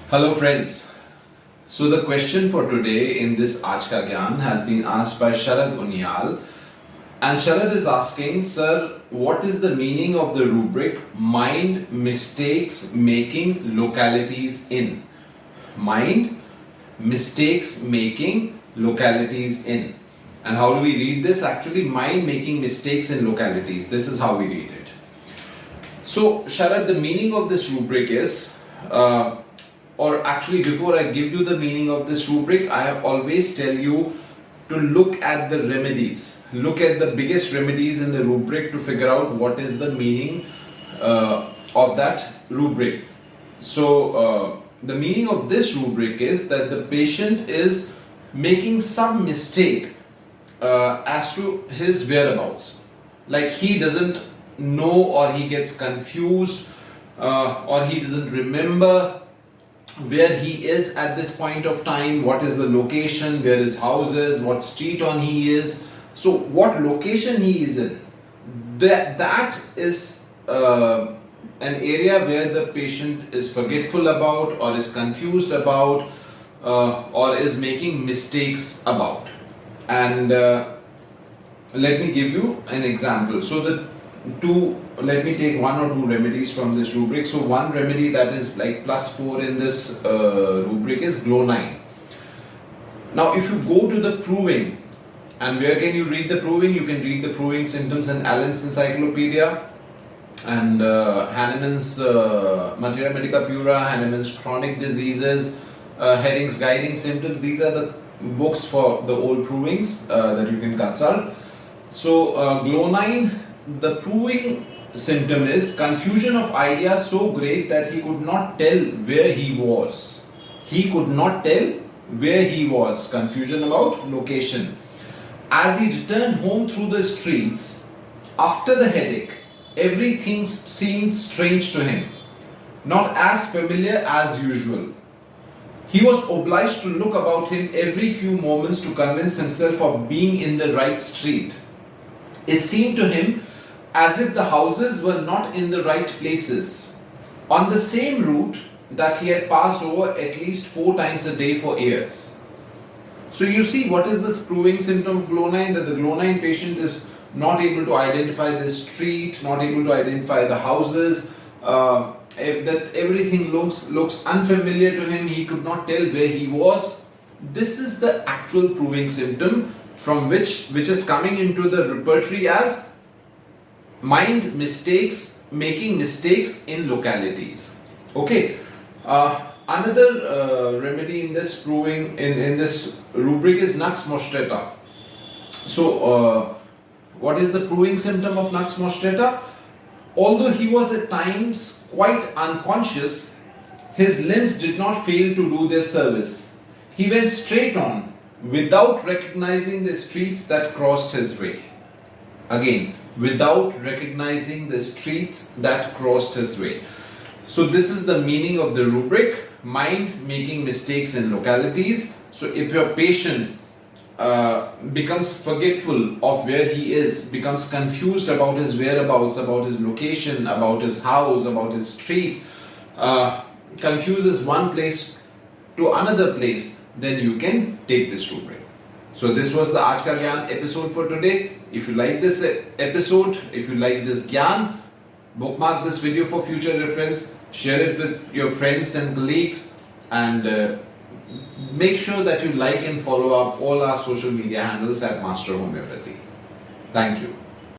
Hello friends. So the question for today in this Aaj Ka Gyan has been asked by Sharad Unyal, and Sharad is asking, Sir, what is the meaning of the rubric mind mistakes making localities in? Mind mistakes making localities in. And how do we read this? Actually, mind making mistakes in localities. This is how we read it. So Sharad, the meaning of this rubric is or actually before I give you the meaning of this rubric, I always tell you to look at the remedies. Look at the biggest remedies in the rubric to figure out what is the meaning of that rubric. So the meaning of this rubric is that the patient is making some mistake as to his whereabouts. Like he doesn't know, or he gets confused, or he doesn't remember where he is at this point of time, what is the location, where his house is, what street on he is. So what location he is in, that is an area where the patient is forgetful about, or is confused about, or is making mistakes about. And let me give you an example. So let me take one or two remedies from this rubric. So one remedy that is like +4 in this rubric is glow 9. Now if you go to the proving, and where can you read the proving? You can read the proving symptoms in Allen's Encyclopedia and Hahnemann's Materia Medica Pura, Hahnemann's Chronic Diseases, Herring's Guiding Symptoms. These are the books for the old provings that you can consult. So glow 9, the proving symptom is confusion of ideas so great that he could not tell where he was. He could not tell where he was. Confusion about location. As he returned home through the streets, after the headache, everything seemed strange to him, not as familiar as usual. He was obliged to look about him every few moments to convince himself of being in the right street. It seemed to him as if the houses were not in the right places, on the same route that he had passed over at least 4 times a day for years. So you see, what is this proving symptom of glow 9? That the glow 9 patient is not able to identify the street, not able to identify the houses, that everything looks unfamiliar to him, he could not tell where he was. This is the actual proving symptom from which is coming into the repertory as mind mistakes, making mistakes in localities. Okay. Another remedy in this proving in this rubric is nux mostrata. So what is the proving symptom of nux mostrata? Although he was at times quite unconscious, his limbs did not fail to do their service. He went straight on without recognizing the streets that crossed his way. Again, without recognizing the streets that crossed his way. So this is the meaning of the rubric, mind making mistakes in localities. So if your patient becomes forgetful of where he is, becomes confused about his whereabouts, about his location, about his house, about his street, confuses one place to another place, then you can take this rubric. So this was the Aaj Ka Gyan episode for today. If you like this episode, if you like this Gyan, bookmark this video for future reference, share it with your friends and colleagues, and make sure that you like and follow up all our social media handles at Master Homeopathy. Thank you.